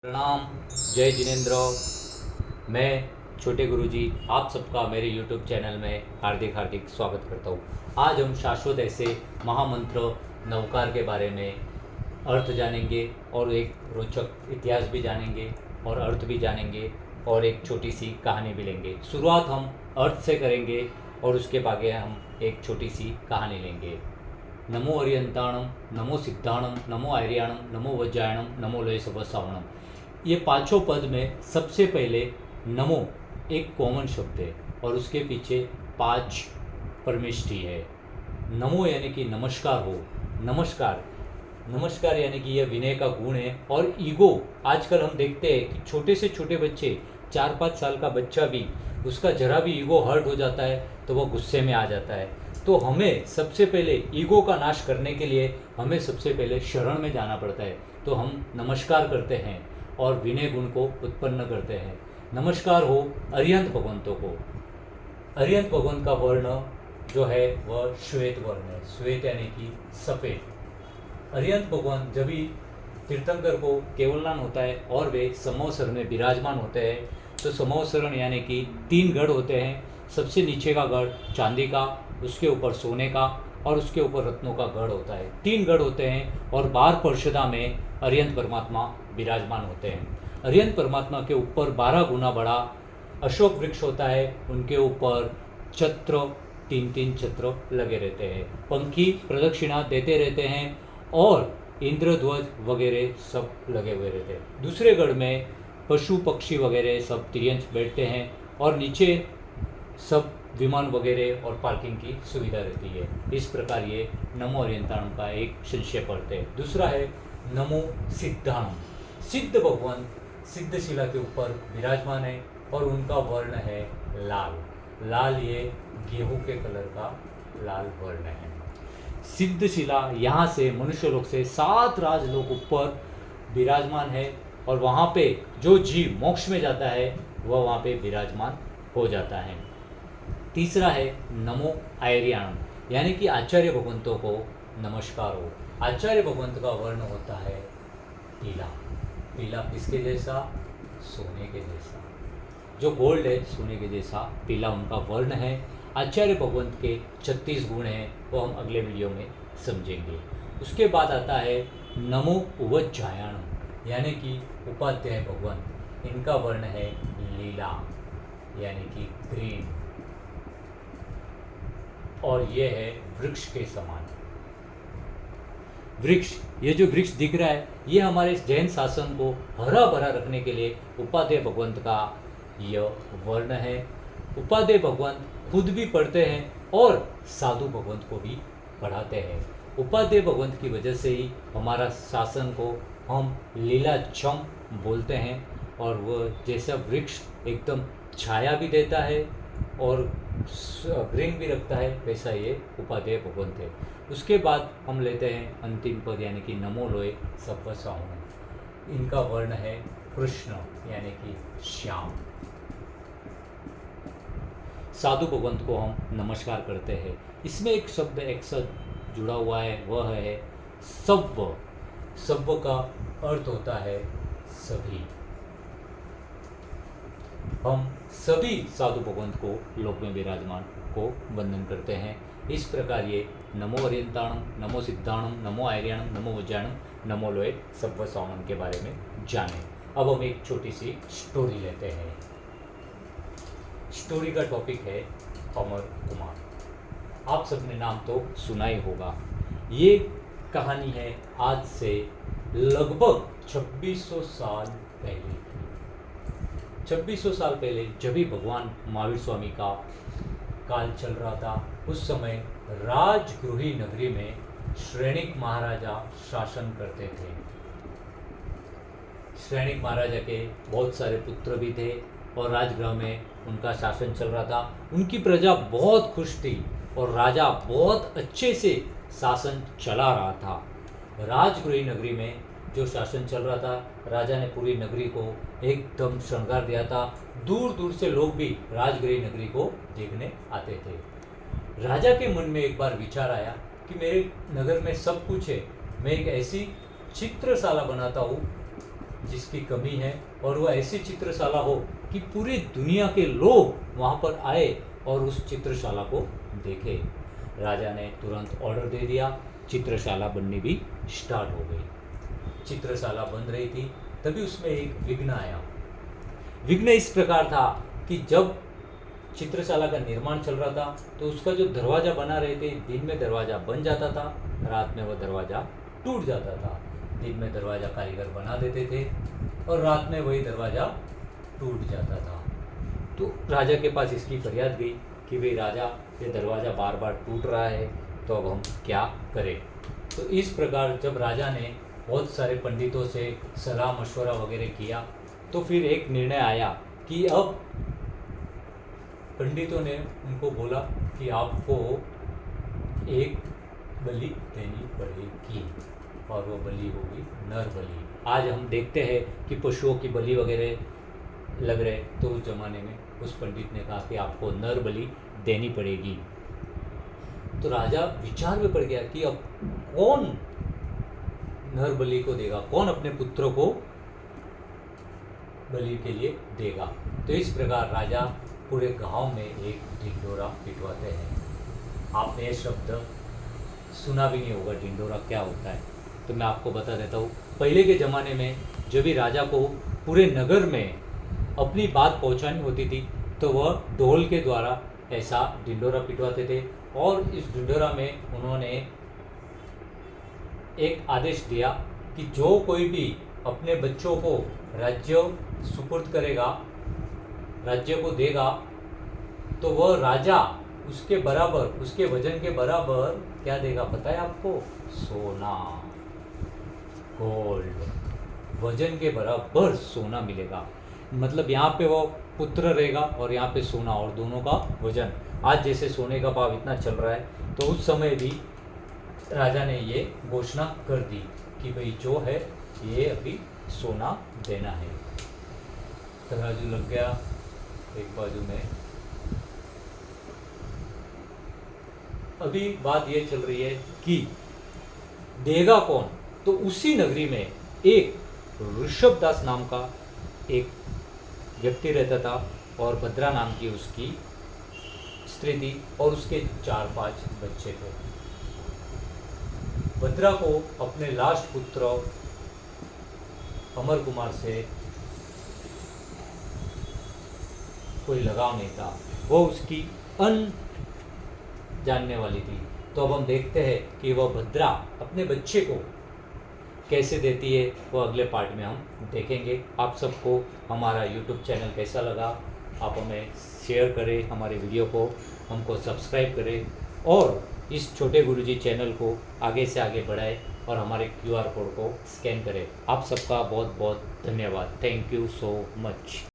प्रणाम। जय जिनेन्द्र। मैं छोटे गुरुजी आप सबका मेरे YouTube चैनल में हार्दिक हार्दिक स्वागत करता हूँ। आज हम शाश्वत ऐसे महामंत्र नवकार के बारे में अर्थ जानेंगे और एक रोचक इतिहास भी जानेंगे और अर्थ भी जानेंगे और एक छोटी सी कहानी भी लेंगे। शुरुआत हम अर्थ से करेंगे और उसके बाद हम एक छोटी सी कहानी लेंगे। नमो अरियंताणम, नमो सिद्धाणम, नमो आर्याणम, नमो वज्रायणम, नमो लय सवसावणम। ये पांचों पद में सबसे पहले नमो एक कॉमन शब्द है और उसके पीछे 5 परमेष्ठी है। नमो यानी कि नमस्कार हो, नमस्कार। नमस्कार यानी कि यह विनय का गुण है। और ईगो, आजकल हम देखते हैं कि छोटे से छोटे बच्चे, 4-5 साल का बच्चा भी, उसका जरा भी ईगो हर्ट हो जाता है तो वह गुस्से में आ जाता है। तो हमें सबसे पहले ईगो का नाश करने के लिए हमें सबसे पहले शरण में जाना पड़ता है। तो हम नमस्कार करते हैं और विनय गुण को उत्पन्न करते हैं। नमस्कार हो अरिहंत भगवंतों को। अरिहंत भगवंत का वर्ण जो है वह श्वेत वर्ण है। श्वेत यानी कि सफ़ेद। अरिहंत भगवंत जब भी तीर्थंकर को केवलनान होता है और वे समोसर में विराजमान होते हैं, तो समोसरण यानी कि 3 गढ़ होते हैं। सबसे नीचे का गढ़ चांदी का, उसके ऊपर सोने का और उसके ऊपर रत्नों का गढ़ होता है। 3 गढ़ होते हैं और 12 पार्षदा में अरिहंत परमात्मा विराजमान होते हैं। अरिहंत परमात्मा के ऊपर 12 गुना बड़ा अशोक वृक्ष होता है। उनके ऊपर छत्र, 3-3 छत्र लगे रहते हैं। पंखी प्रदक्षिणा देते रहते हैं और इंद्रध्वज वगैरह सब लगे हुए रहते हैं। दूसरे गढ़ में पशु पक्षी वगैरह सब तिर्यंच बैठते हैं और नीचे सब विमान वगैरह और पार्किंग की सुविधा रहती है। इस प्रकार ये नमो अरिहंताणम का एक संक्षेप अर्थ है। दूसरा है नमो सिद्धाणम। सिद्ध भगवान सिद्धशिला के ऊपर विराजमान है और उनका वर्ण है लाल। लाल ये गेहूं के कलर का लाल वर्ण है। सिद्धशिला यहाँ से मनुष्य लोक से 7 राजलोक ऊपर विराजमान है और वहाँ पे जो जीव मोक्ष में जाता है वह वहाँ पे विराजमान हो जाता है। तीसरा है नमो आर्याणम, यानी कि आचार्य भगवंतों को नमस्कार हो। आचार्य भगवंत का वर्ण होता है पीला। पीला किसके जैसा? सोने के जैसा। जो गोल्ड है सोने के जैसा पीला उनका वर्ण है। आचार्य भगवंत के 36 गुण हैं, वो हम अगले वीडियो में समझेंगे। उसके बाद आता है नमो उवज्जायणम, यानी कि उपाध्याय भगवंत। इनका वर्ण है लीला यानी कि ग्रीन और ये है वृक्ष के समान। वृक्ष, ये जो वृक्ष दिख रहा है ये हमारे जैन शासन को हरा भरा रखने के लिए उपाध्याय भगवंत का यह वर्ण है। उपाध्याय भगवंत खुद भी पढ़ते हैं और साधु भगवंत को भी पढ़ाते हैं। उपाध्याय भगवंत की वजह से ही हमारा शासन को हम लीलाछम बोलते हैं और वह जैसा वृक्ष एकदम छाया भी देता है और ग्रीन भी रखता है, वैसा ये उपाध्याय भगवंत है। उसके बाद हम लेते हैं अंतिम पद यानी कि नमो लोय सव्वसावणम। इनका वर्ण है कृष्ण यानी कि श्याम। साधु भगवंत को हम नमस्कार करते हैं। इसमें एक शब्द एक साथ जुड़ा हुआ है, वह है सव्व। सव्व का अर्थ होता है सभी। हम सभी साधु भगवंत को लोक में विराजमान को वंदन करते हैं। इस प्रकार ये नमो अरिहंताणम, नमो सिद्धाणम, नमो आर्याणम, नमो वज्रायणम, नमो लोय सव्वसावणम के बारे में जाने। अब हम एक छोटी सी स्टोरी लेते हैं। स्टोरी का टॉपिक है अमर कुमार। आप सबने नाम तो सुना ही होगा। ये कहानी है आज से लगभग 2600 साल पहले। 2600 साल पहले जब भी भगवान महावीर स्वामी का काल चल रहा था, उस समय राजगृही नगरी में श्रेणिक महाराजा शासन करते थे। श्रेणिक महाराजा के बहुत सारे पुत्र भी थे और राजगृह में उनका शासन चल रहा था। उनकी प्रजा बहुत खुश थी और राजा बहुत अच्छे से शासन चला रहा था। राजगृही नगरी में जो शासन चल रहा था, राजा ने पूरी नगरी को एकदम श्रृंगार दिया था। दूर दूर से लोग भी राजगृह नगरी को देखने आते थे। राजा के मन में एक बार विचार आया कि मेरे नगर में सब कुछ है, मैं एक ऐसी चित्रशाला बनाता हूँ जिसकी कमी है, और वह ऐसी चित्रशाला हो कि पूरी दुनिया के लोग वहाँ पर आए और उस चित्रशाला को देखें। राजा ने तुरंत ऑर्डर दे दिया, चित्रशाला बननी भी स्टार्ट हो गई। चित्रशाला बन रही थी, तभी उसमें एक विघ्न आया। विघ्न इस प्रकार था कि जब चित्रशाला का निर्माण चल रहा था तो उसका जो दरवाज़ा बना रहे थे, दिन में दरवाज़ा बन जाता था, रात में वह दरवाज़ा टूट जाता था। दिन में दरवाज़ा कारीगर बना देते थे और रात में वही दरवाज़ा टूट जाता था। तो राजा के पास इसकी फरियाद गई कि भाई राजा, ये दरवाज़ा बार बार टूट रहा है, तो अब हम क्या करें। तो इस प्रकार जब राजा ने बहुत सारे पंडितों से सलाह मशवरा वगैरह किया, तो फिर एक निर्णय आया कि अब पंडितों ने उनको बोला कि आपको एक बलि देनी पड़ेगी, और वो बलि होगी नर बलि। आज हम देखते हैं कि पशुओं की बलि वगैरह लग रहे, तो उस जमाने में उस पंडित ने कहा कि आपको नर बलि देनी पड़ेगी। तो राजा विचार में पड़ गया कि अब कौन नर बलि को देगा, कौन अपने पुत्रों को बलि के लिए देगा। तो इस प्रकार राजा पूरे गांव में एक ढिंढोरा पिटवाते हैं। आपने ये शब्द सुना भी नहीं होगा, ढिंढोरा क्या होता है, तो मैं आपको बता देता हूँ। पहले के ज़माने में जब भी राजा को पूरे नगर में अपनी बात पहुँचानी होती थी, तो वह ढोल के द्वारा ऐसा ढिंढोरा पिटवाते थे। और इस ढिंढोरा में उन्होंने एक आदेश दिया कि जो कोई भी अपने बच्चों को राज्य सुपुर्द करेगा, राज्य को देगा, तो वह राजा उसके बराबर, उसके वजन के बराबर क्या देगा पता है आपको? सोना, गोल्ड, वजन के बराबर सोना मिलेगा। मतलब यहाँ पे वो पुत्र रहेगा और यहाँ पे सोना, और दोनों का वजन। आज जैसे सोने का भाव इतना चल रहा है, तो उस समय भी राजा ने ये घोषणा कर दी कि भाई जो है ये अभी सोना देना है। तराजू लग गया एक बाजू में। अभी बात ये चल रही है कि देगा कौन। तो उसी नगरी में एक ऋषभदास नाम का एक व्यक्ति रहता था, और भद्रा नाम की उसकी स्त्री थी, और उसके 4-5 बच्चे थे। भद्रा को अपने लास्ट पुत्र अमर कुमार से कोई लगाव नहीं था, वो उसकी अन जानने वाली थी। तो अब हम देखते हैं कि वह भद्रा अपने बच्चे को कैसे देती है, वो अगले पार्ट में हम देखेंगे। आप सबको हमारा YouTube चैनल कैसा लगा, आप हमें शेयर करें, हमारे वीडियो को हमको सब्सक्राइब करें, और इस छोटे गुरुजी चैनल को आगे से आगे बढ़ाएं, और हमारे QR कोड को स्कैन करें। आप सबका बहुत बहुत धन्यवाद। Thank you so much.